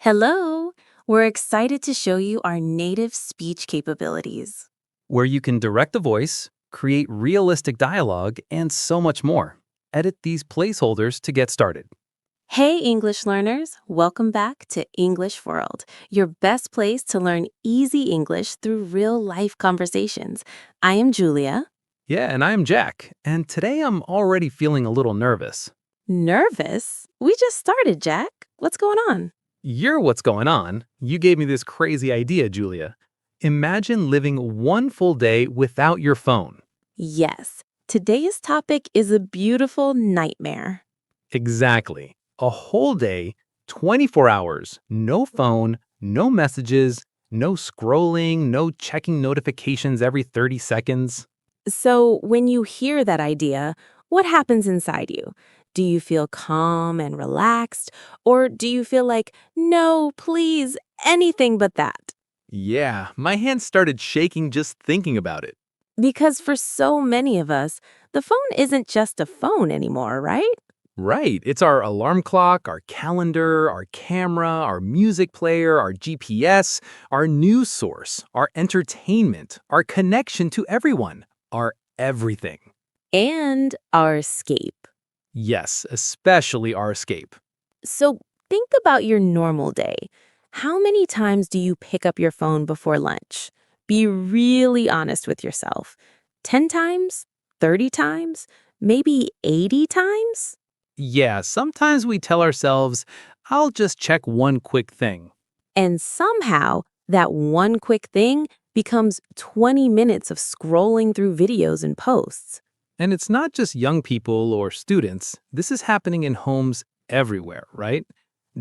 Hello! We're excited to show you our native speech capabilities. where you can direct the voice, create realistic dialogue, and so much more. Edit these placeholders to get started. Hey, English learners! Welcome back to English World, your best place to learn easy English through real life conversations. I am Julia. Yeah, and I'm Jack, and today I'm already feeling a little nervous. Nervous? We just started, Jack. What's going on? You're what's going on. You gave me this crazy idea, Julia. Imagine living one full day without your phone. Yes, today's topic is a beautiful nightmare. Exactly. A whole day, 24 hours, no phone, no messages, no scrolling, no checking notifications every 30 seconds. So, when you hear that idea, what happens inside you? Do you feel calm and relaxed? Or do you feel like, no, please, anything but that? Yeah, my hands started shaking just thinking about it. Because for so many of us, the phone isn't just a phone anymore, right? Right, it's our alarm clock, our calendar, our camera, our music player, our GPS, our news source, our entertainment, our connection to everyone, our everything. And our escape. Yes, especially our escape. So, think about your normal day. How many times do you pick up your phone before lunch? Be really honest with yourself. 10 times? 30 times? Maybe 80 times? Yeah, sometimes we tell ourselves, I'll just check one quick thing. And somehow, that one quick thing becomes 20 minutes of scrolling through videos and posts. And it's not just young people or students, this is happening in homes everywhere, right?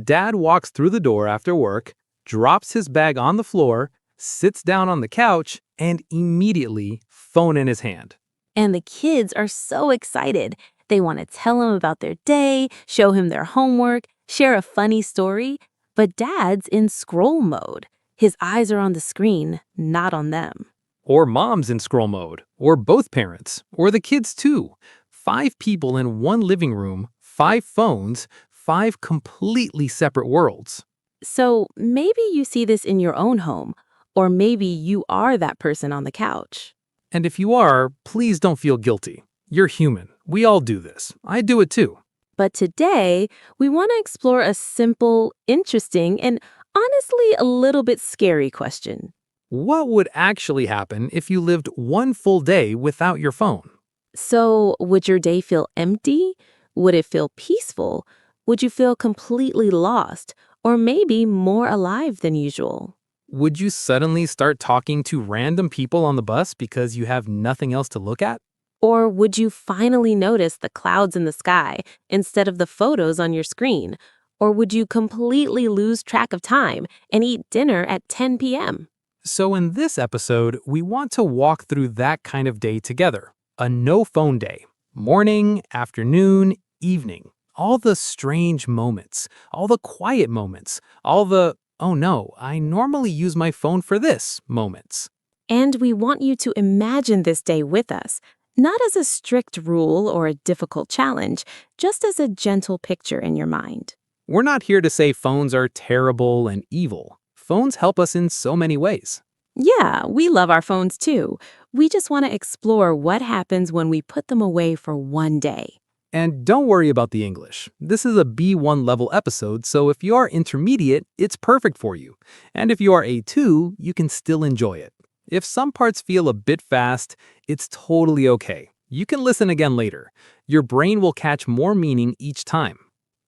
Dad walks through the door after work, drops his bag on the floor, sits down on the couch, and immediately, phone in his hand. And the kids are so excited. They want to tell him about their day, show him their homework, share a funny story. But dad's in scroll mode. His eyes are on the screen, not on them. Or mom's in scroll mode, or both parents, or the kids too. 5 people in one living room, 5 phones, 5 completely separate worlds. So maybe you see this in your own home, or maybe you are that person on the couch. And if you are, please don't feel guilty. You're human. We all do this. I do it too. But today, we want to explore a simple, interesting, and honestly a little bit scary question. What would actually happen if you lived one full day without your phone? So, would your day feel empty? Would it feel peaceful? Would you feel completely lost? Or maybe more alive than usual? Would you suddenly start talking to random people on the bus because you have nothing else to look at? Or would you finally notice the clouds in the sky instead of the photos on your screen? Or would you completely lose track of time and eat dinner at 10 p.m.? So, in this episode, we want to walk through that kind of day together. A no phone day. Morning, afternoon, evening. All the strange moments, all the quiet moments, all the, oh no, I normally use my phone for this moments. And we want you to imagine this day with us, not as a strict rule or a difficult challenge, just as a gentle picture in your mind. We're not here to say phones are terrible and evil. Phones help us in so many ways. Yeah, we love our phones too. We just want to explore what happens when we put them away for one day. And don't worry about the English. This is a B1 level episode, so if you are intermediate, it's perfect for you. And if you are A2, you can still enjoy it. If some parts feel a bit fast, it's totally okay. You can listen again later. Your brain will catch more meaning each time.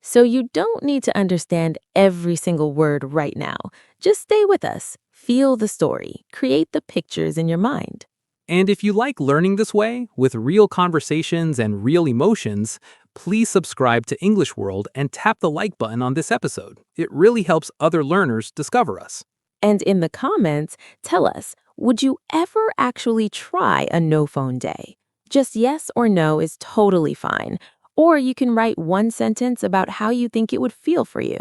So you don't need to understand every single word right now. Just stay with us. Feel the story. Create the pictures in your mind. And if you like learning this way, with real conversations and real emotions, please subscribe to English World and tap the like button on this episode. It really helps other learners discover us. And in the comments, tell us, would you ever actually try a no phone day? Just yes or no is totally fine. Or you can write one sentence about how you think it would feel for you.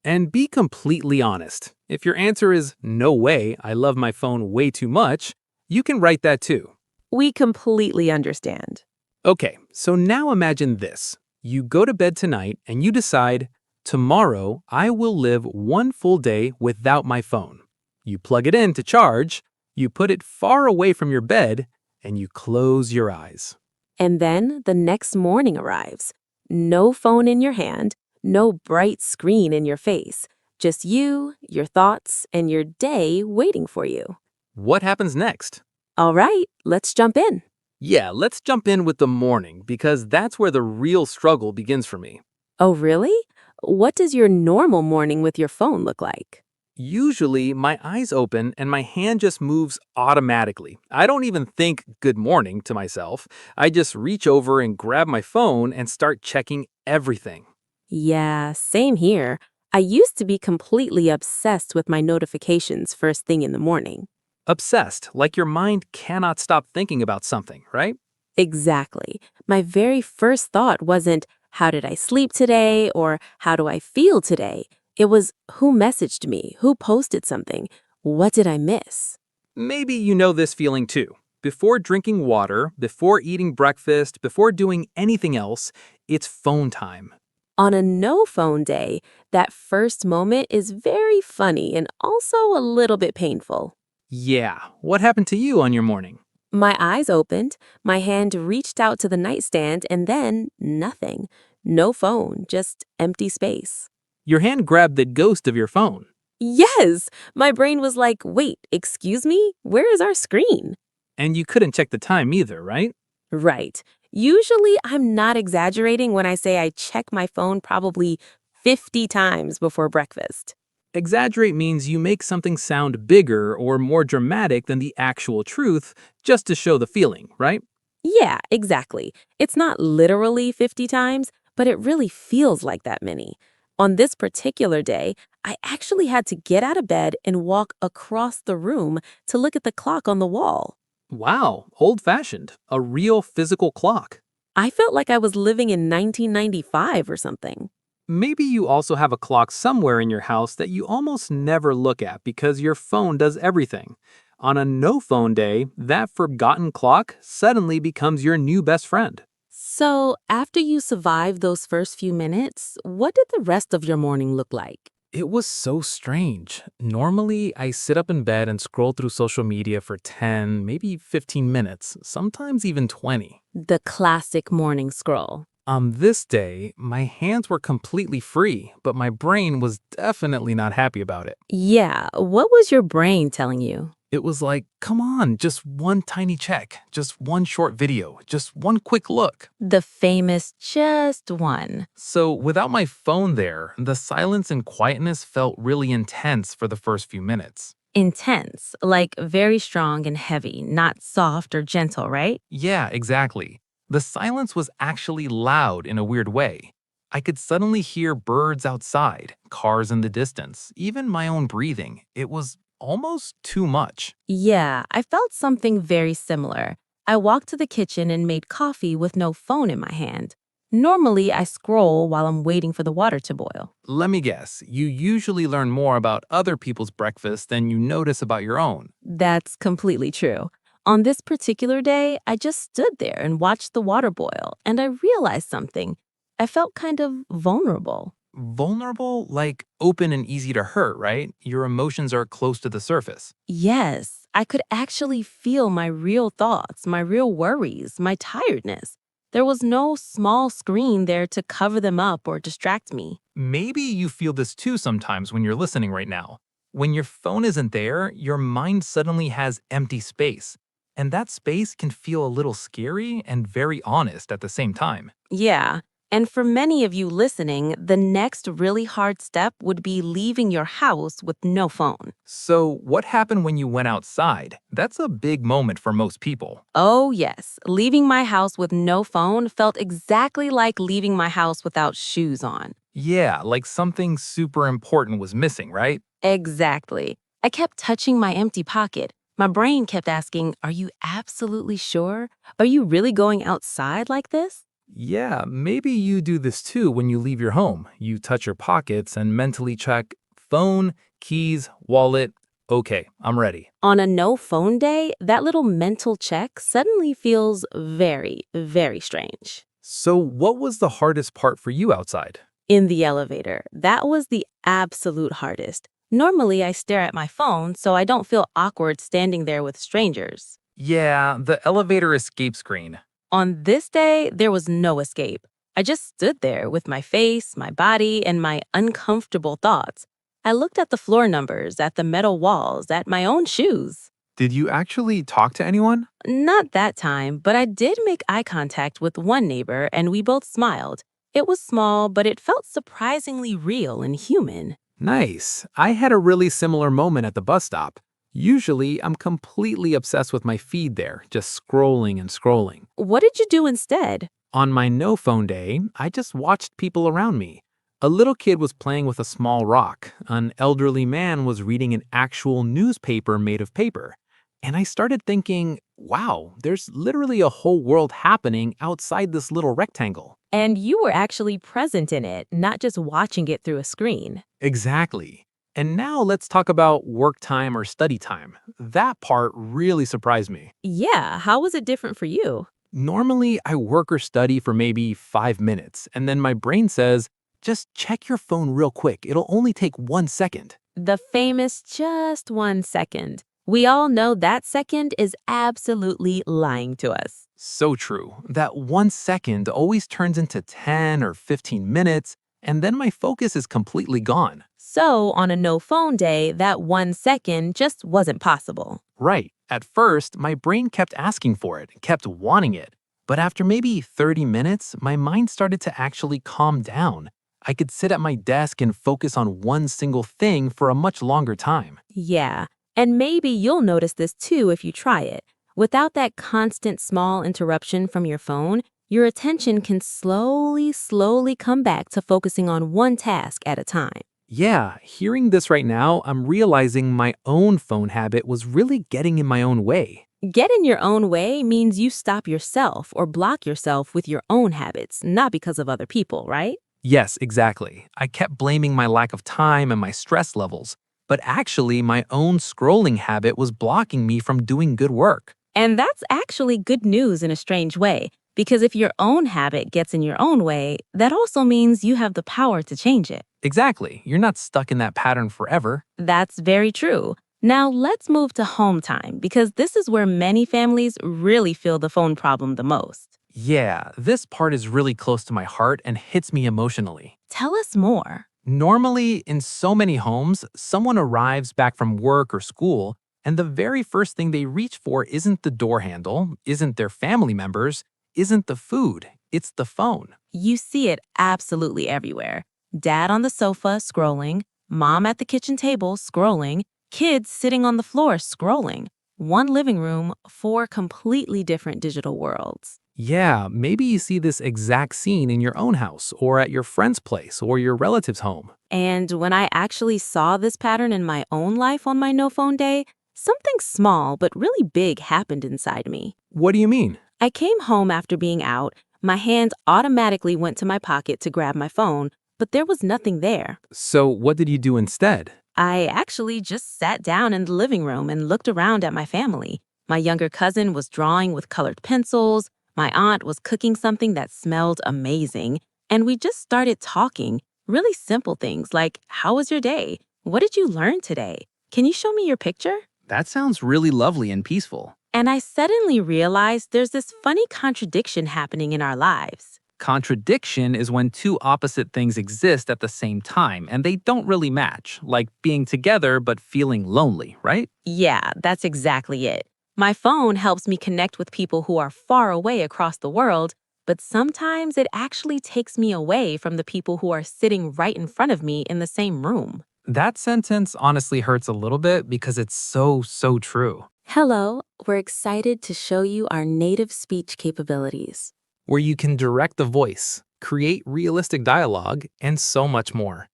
And be completely honest. If your answer is, no way, I love my phone way too much, you can write that too. We completely understand. Okay, so now imagine this. You go to bed tonight and you decide, Tomorrow, I will live one full day without my phone. You plug it in to charge, you put it far away from your bed, and you close your eyes. And then the next morning arrives. No phone in your hand, no bright screen in your face. Just you, your thoughts, and your day waiting for you. What happens next? All right, let's jump in. Yeah, let's jump in with the morning because that's where the real struggle begins for me. Oh, really? What does your normal morning with your phone look like? Usually, my eyes open and my hand just moves automatically. I don't even think good morning to myself. I just reach over and grab my phone and start checking everything. Yeah, same here. I used to be completely obsessed with my notifications first thing in the morning. Obsessed, like your mind cannot stop thinking about something, right? Exactly. My very first thought wasn't, how did I sleep today or how do I feel today? It was, who messaged me? Who posted something? What did I miss? Maybe you know this feeling too. Before drinking water, before eating breakfast, before doing anything else, it's phone time. On a no phone day, that first moment is very funny and also a little bit painful. Yeah, what happened to you on your morning? My eyes opened, my hand reached out to the nightstand, and then nothing. No phone, just empty space. Your hand grabbed the ghost of your phone. Yes! My brain was like, wait, excuse me? Where is our screen? And you couldn't check the time either, right? Right. Usually, I'm not exaggerating when I say I check my phone probably 50 times before breakfast. Exaggerate means you make something sound bigger or more dramatic than the actual truth just to show the feeling, right? Yeah, exactly. It's not literally 50 times, but it really feels like that many. On this particular day, I actually had to get out of bed and walk across the room to look at the clock on the wall. Wow, old-fashioned. A real physical clock. I felt like I was living in 1995 or something. Maybe you also have a clock somewhere in your house that you almost never look at because your phone does everything. On a no-phone day, that forgotten clock suddenly becomes your new best friend. So, after you survived those first few minutes, what did the rest of your morning look like? It was so strange. Normally, I sit up in bed and scroll through social media for 10, maybe 15 minutes, sometimes even 20. The classic morning scroll. On this day, my hands were completely free, but my brain was definitely not happy about it. Yeah, what was your brain telling you? It was like, come on, just one tiny check, just one short video, just one quick look. The famous just one. So, without my phone there, the silence and quietness felt really intense for the first few minutes. Intense, like very strong and heavy, not soft or gentle, right? Yeah, exactly. The silence was actually loud in a weird way. I could suddenly hear birds outside, cars in the distance, even my own breathing. It was almost too much. Yeah, I felt something very similar. I walked to the kitchen and made coffee with no phone in my hand. Normally, I scroll while I'm waiting for the water to boil. Let me guess, you usually learn more about other people's breakfast than you notice about your own. That's completely true. On this particular day, I just stood there and watched the water boil, and I realized something. I felt kind of vulnerable. Vulnerable, like open and easy to hurt, right? Your emotions are close to the surface. Yes, I could actually feel my real thoughts, my real worries, my tiredness. There was no small screen there to cover them up or distract me. Maybe you feel this too sometimes when you're listening right now. When your phone isn't there, your mind suddenly has empty space. And that space can feel a little scary and very honest at the same time. Yeah, and for many of you listening, the next really hard step would be leaving your house with no phone. So, what happened when you went outside? That's a big moment for most people. Oh, yes, leaving my house with no phone felt exactly like leaving my house without shoes on. Yeah, like something super important was missing, right? Exactly. I kept touching my empty pocket. My brain kept asking, are you absolutely sure? Are you really going outside like this? Yeah, maybe you do this too when you leave your home. You touch your pockets and mentally check phone, keys, wallet. Okay, I'm ready. On a no phone day, that little mental check suddenly feels very, very strange. So, what was the hardest part for you outside? In the elevator, that was the absolute hardest. Normally, I stare at my phone so I don't feel awkward standing there with strangers. Yeah, the elevator escape screen. On this day, there was no escape. I just stood there with my face, my body, and my uncomfortable thoughts. I looked at the floor numbers, at the metal walls, at my own shoes. Did you actually talk to anyone? Not that time, but I did make eye contact with one neighbor and we both smiled. It was small, but it felt surprisingly real and human. Nice. I had a really similar moment at the bus stop. Usually, I'm completely obsessed with my feed there, just scrolling and scrolling. What did you do instead? On my no phone day, I just watched people around me. A little kid was playing with a small rock. An elderly man was reading an actual newspaper made of paper. And I started thinking, wow, there's literally a whole world happening outside this little rectangle. And you were actually present in it, not just watching it through a screen. Exactly. And now let's talk about work time or study time. That part really surprised me. Yeah, how was it different for you? Normally, I work or study for maybe 5 minutes, and then my brain says, just check your phone real quick. It'll only take 1 second. The famous just 1 second. We all know that second is absolutely lying to us. So true. That 1 second always turns into 10 or 15 minutes, and then my focus is completely gone. So, on a no phone day, that 1 second just wasn't possible. Right. At first, my brain kept asking for it, kept wanting it. But after maybe 30 minutes, my mind started to actually calm down. I could sit at my desk and focus on one single thing for a much longer time. Yeah, and maybe you'll notice this too if you try it. Without that constant small interruption from your phone, your attention can slowly come back to focusing on one task at a time. Yeah, hearing this right now, I'm realizing my own phone habit was really getting in my own way. Get in your own way means you stop yourself or block yourself with your own habits, not because of other people, right? Yes, exactly. I kept blaming my lack of time and my stress levels, but actually, my own scrolling habit was blocking me from doing good work. And that's actually good news in a strange way, because if your own habit gets in your own way, that also means you have the power to change it. Exactly. You're not stuck in that pattern forever. That's very true. Now let's move to home time, because this is where many families really feel the phone problem the most. Yeah, this part is really close to my heart and hits me emotionally. Tell us more. Normally, in so many homes, someone arrives back from work or school, and the very first thing they reach for isn't the door handle, isn't their family members, isn't the food, it's the phone. You see it absolutely everywhere. Dad on the sofa scrolling, mom at the kitchen table scrolling, kids sitting on the floor scrolling. One living room, four completely different digital worlds. Yeah, maybe you see this exact scene in your own house, or at your friend's place, or your relative's home. And when I actually saw this pattern in my own life on my no phone day, something small but really big happened inside me. What do you mean? I came home after being out. My hand automatically went to my pocket to grab my phone, but there was nothing there. So, what did you do instead? I actually just sat down in the living room and looked around at my family. My younger cousin was drawing with colored pencils. My aunt was cooking something that smelled amazing. And we just started talking. Really simple things like, how was your day? What did you learn today? Can you show me your picture? That sounds really lovely and peaceful. And I suddenly realized there's this funny contradiction happening in our lives. Contradiction is when two opposite things exist at the same time and they don't really match, like being together but feeling lonely, right? Yeah, that's exactly it. My phone helps me connect with people who are far away across the world, but sometimes it actually takes me away from the people who are sitting right in front of me in the same room. That sentence honestly hurts a little bit because it's so true. Hello, we're excited to show you our native speech capabilities. Where you can direct the voice, create realistic dialogue, and so much more.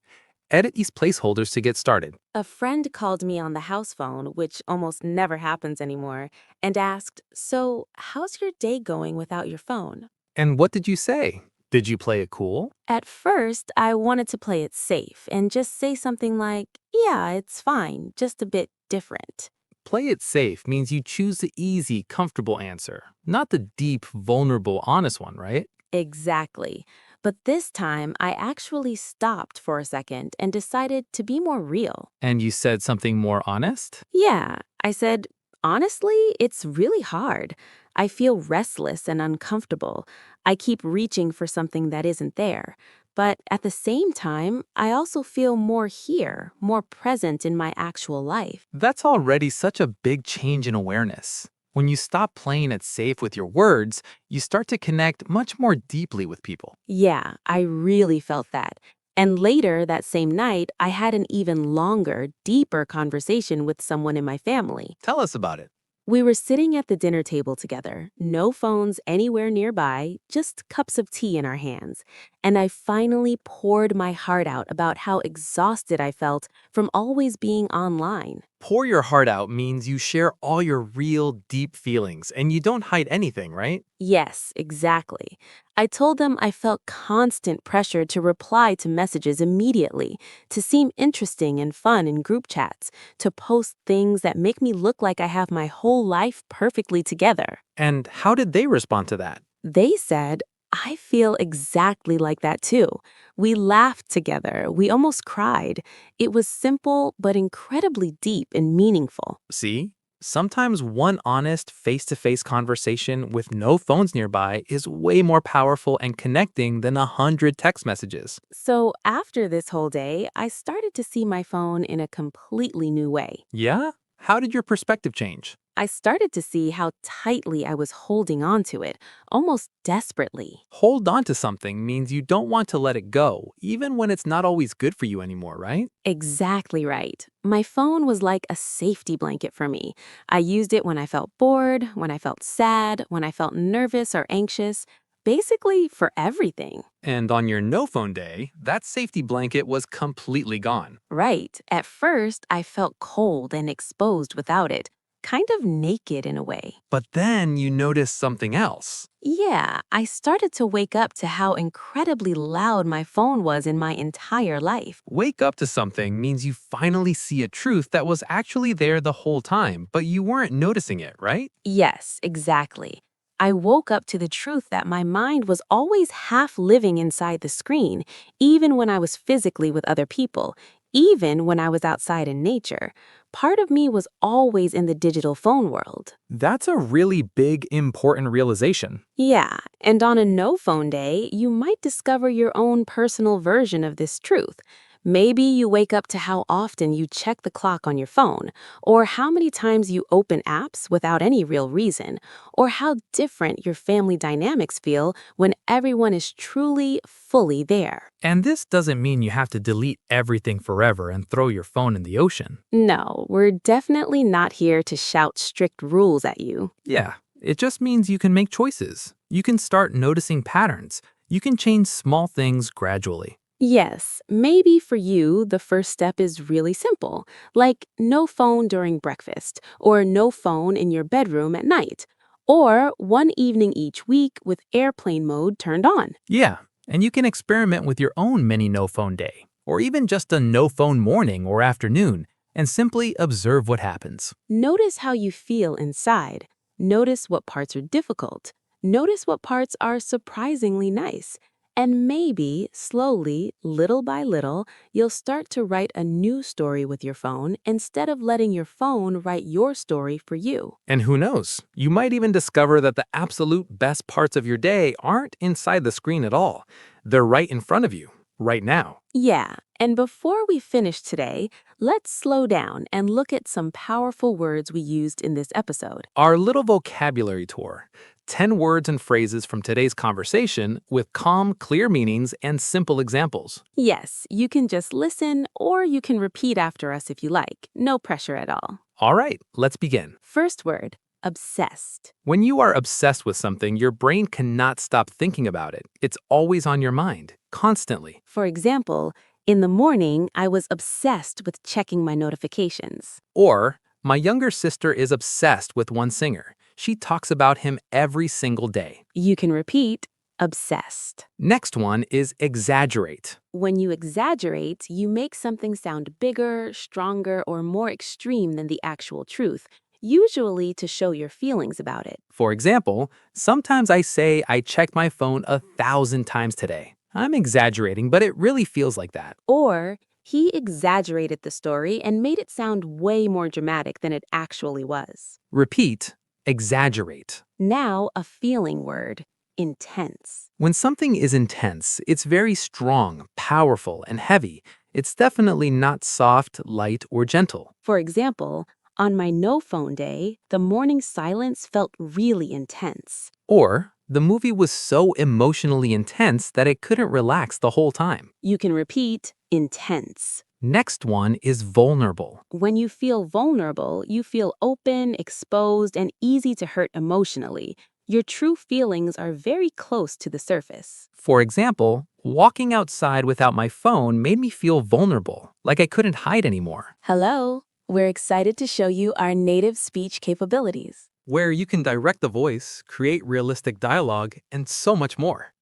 Edit these placeholders to get started. A friend called me on the house phone, which almost never happens anymore, and asked, "So, how's your day going without your phone?" And what did you say? Did you play it cool? At first, I wanted to play it safe and just say something like, "Yeah, it's fine, just a bit different." Play it safe means you choose the easy, comfortable answer, not the deep, vulnerable, honest one, right? Exactly. But this time, I actually stopped for a second and decided to be more real. And you said something more honest? Yeah, I said, honestly, it's really hard. I feel restless and uncomfortable. I keep reaching for something that isn't there. But at the same time, I also feel more here, more present in my actual life. That's already such a big change in awareness. When you stop playing it safe with your words, you start to connect much more deeply with people. Yeah, I really felt that. And later that same night, I had an even longer, deeper conversation with someone in my family. Tell us about it. We were sitting at the dinner table together, no phones anywhere nearby, just cups of tea in our hands. And I finally poured my heart out about how exhausted I felt from always being online. Pour your heart out means you share all your real, deep feelings and you don't hide anything, right? Yes, exactly. I told them I felt constant pressure to reply to messages immediately, to seem interesting and fun in group chats, to post things that make me look like I have my whole life perfectly together. And how did they respond to that? They said, I feel exactly like that too. We laughed together. We almost cried. It was simple, but incredibly deep and meaningful. See? Sometimes one honest face-to-face conversation with no phones nearby is way more powerful and connecting than 100 text messages. So after this whole day, I started to see my phone in a completely new way. Yeah? How did your perspective change? I started to see how tightly I was holding on to it, almost desperately. Hold on to something means you don't want to let it go, even when it's not always good for you anymore, right? Exactly right. My phone was like a safety blanket for me. I used it when I felt bored, when I felt sad, when I felt nervous or anxious, basically for everything. And on your no phone day, that safety blanket was completely gone. Right. At first, I felt cold and exposed without it, kind of naked in a way. But then you notice something else. Yeah, I started to wake up to how incredibly loud my phone was in my entire life. Wake up to something means you finally see a truth that was actually there the whole time, but you weren't noticing it, right? Yes, exactly. I woke up to the truth that my mind was always half living inside the screen, even when I was physically with other people, even when I was outside in nature. Part of me was always in the digital phone world. That's a really big, important realization. Yeah, and on a no phone day, you might discover your own personal version of this truth. Maybe you wake up to how often you check the clock on your phone, or how many times you open apps without any real reason, or how different your family dynamics feel when everyone is truly, fully there. And this doesn't mean you have to delete everything forever and throw your phone in the ocean. No, we're definitely not here to shout strict rules at you. Yeah, it just means you can make choices. You can start noticing patterns. You can change small things gradually. Yes, maybe for you, the first step is really simple, like no phone during breakfast, or no phone in your bedroom at night, or one evening each week with airplane mode turned on. Yeah, and you can experiment with your own mini no phone day, or even just a no phone morning or afternoon, and simply observe what happens. Notice how you feel inside. Notice what parts are difficult. Notice what parts are surprisingly nice. And maybe, slowly, little by little, you'll start to write a new story with your phone instead of letting your phone write your story for you. And who knows, you might even discover that the absolute best parts of your day aren't inside the screen at all. They're right in front of you, right now. Yeah, and before we finish today, let's slow down and look at some powerful words we used in this episode. Our little vocabulary tour. 10 words and phrases from today's conversation with calm, clear meanings and simple examples. Yes, you can just listen or you can repeat after us if you like. No pressure at all. All right, let's begin. First word, obsessed. When you are obsessed with something, your brain cannot stop thinking about it. It's always on your mind, constantly. For example, in the morning, I was obsessed with checking my notifications. Or, my younger sister is obsessed with one singer. She talks about him every single day. You can repeat, obsessed. Next one is exaggerate. When you exaggerate, you make something sound bigger, stronger, or more extreme than the actual truth, usually to show your feelings about it. For example, sometimes I say I checked my phone 1,000 times today. I'm exaggerating, but it really feels like that. Or, he exaggerated the story and made it sound way more dramatic than it actually was. Repeat, exaggerate. Now, a feeling word, intense. When something is intense, it's very strong, powerful, and heavy. It's definitely not soft, light, or gentle. For example, on my no phone day, the morning silence felt really intense. Or, the movie was so emotionally intense that I couldn't relax the whole time. You can repeat intense. Next one is vulnerable. When you feel vulnerable, you feel open, exposed, and easy to hurt emotionally. Your true feelings are very close to the surface. For example, walking outside without my phone made me feel vulnerable, like I couldn't hide anymore. Hello, we're excited to show you our native speech capabilities. Where you can direct the voice, create realistic dialogue, and so much more.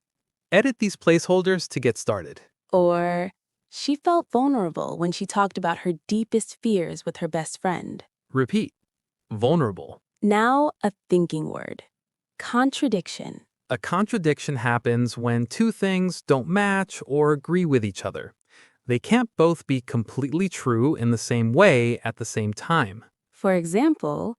Edit these placeholders to get started. Or, she felt vulnerable when she talked about her deepest fears with her best friend. Repeat. Vulnerable. Now, a thinking word. Contradiction. A contradiction happens when two things don't match or agree with each other. They can't both be completely true in the same way at the same time. For example,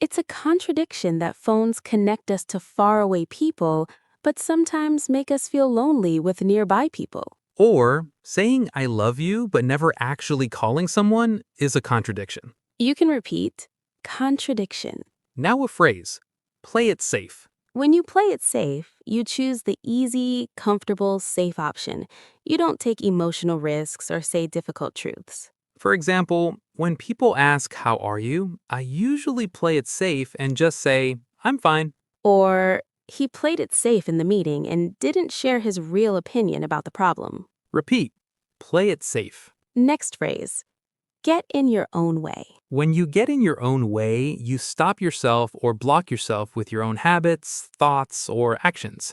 it's a contradiction that phones connect us to faraway people, but sometimes make us feel lonely with nearby people. Or, saying I love you but never actually calling someone is a contradiction. You can repeat, contradiction. Now a phrase. Play it safe. When you play it safe, you choose the easy, comfortable, safe option. You don't take emotional risks or say difficult truths. For example, when people ask how are you, I usually play it safe and just say, I'm fine. Or, he played it safe in the meeting and didn't share his real opinion about the problem. Repeat. Play it safe. Next phrase, get in your own way. When you get in your own way, you stop yourself or block yourself with your own habits, thoughts, or actions.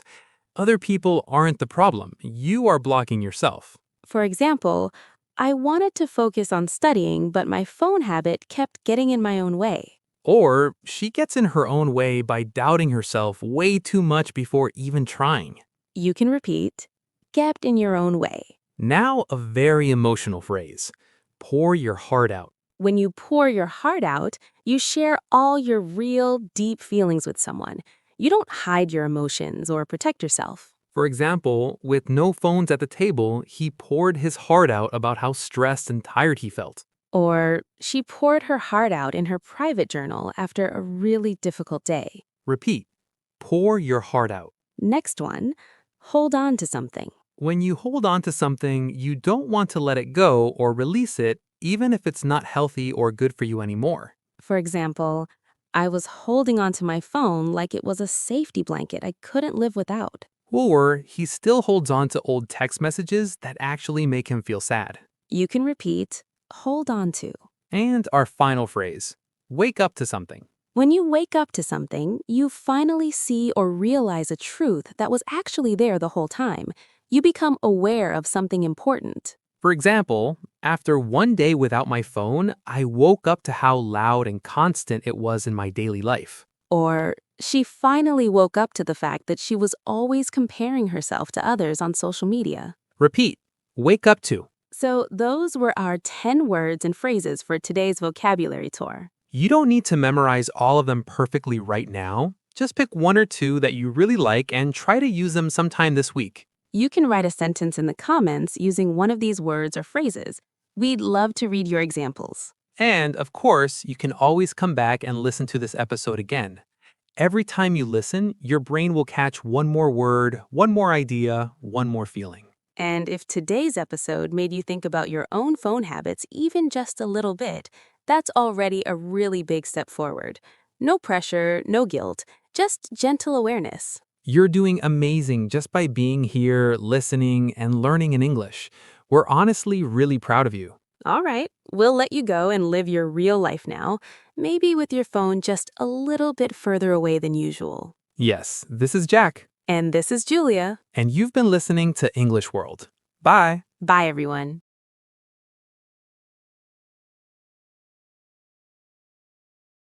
Other people aren't the problem. You are blocking yourself. For example, I wanted to focus on studying, but my phone habit kept getting in my own way. Or she gets in her own way by doubting herself way too much before even trying. You can repeat, get in your own way. Now a very emotional phrase. Pour your heart out. When you pour your heart out, you share all your real, deep feelings with someone. You don't hide your emotions or protect yourself. For example, with no phones at the table, he poured his heart out about how stressed and tired he felt. Or, she poured her heart out in her private journal after a really difficult day. Repeat. Pour your heart out. Next one, hold on to something. When you hold on to something, you don't want to let it go or release it, even if it's not healthy or good for you anymore. For example, I was holding onto my phone like it was a safety blanket I couldn't live without. Or he still holds on to old text messages that actually make him feel sad. You can repeat, hold on to. And our final phrase, wake up to something. When you wake up to something, you finally see or realize a truth that was actually there the whole time. You become aware of something important. For example, after one day without my phone, I woke up to how loud and constant it was in my daily life. Or, she finally woke up to the fact that she was always comparing herself to others on social media. Repeat, wake up to. So those were our 10 words and phrases for today's vocabulary tour. You don't need to memorize all of them perfectly right now. Just pick one or two that you really like and try to use them sometime this week. You can write a sentence in the comments using one of these words or phrases. We'd love to read your examples. And, of course, you can always come back and listen to this episode again. Every time you listen, your brain will catch one more word, one more idea, one more feeling. And if today's episode made you think about your own phone habits even just a little bit, that's already a really big step forward. No pressure, no guilt, just gentle awareness. You're doing amazing just by being here, listening, and learning in English. We're honestly really proud of you. All right, we'll let you go and live your real life now, maybe with your phone just a little bit further away than usual. Yes, this is Jack. And this is Julia. And you've been listening to English World. Bye. Bye, everyone.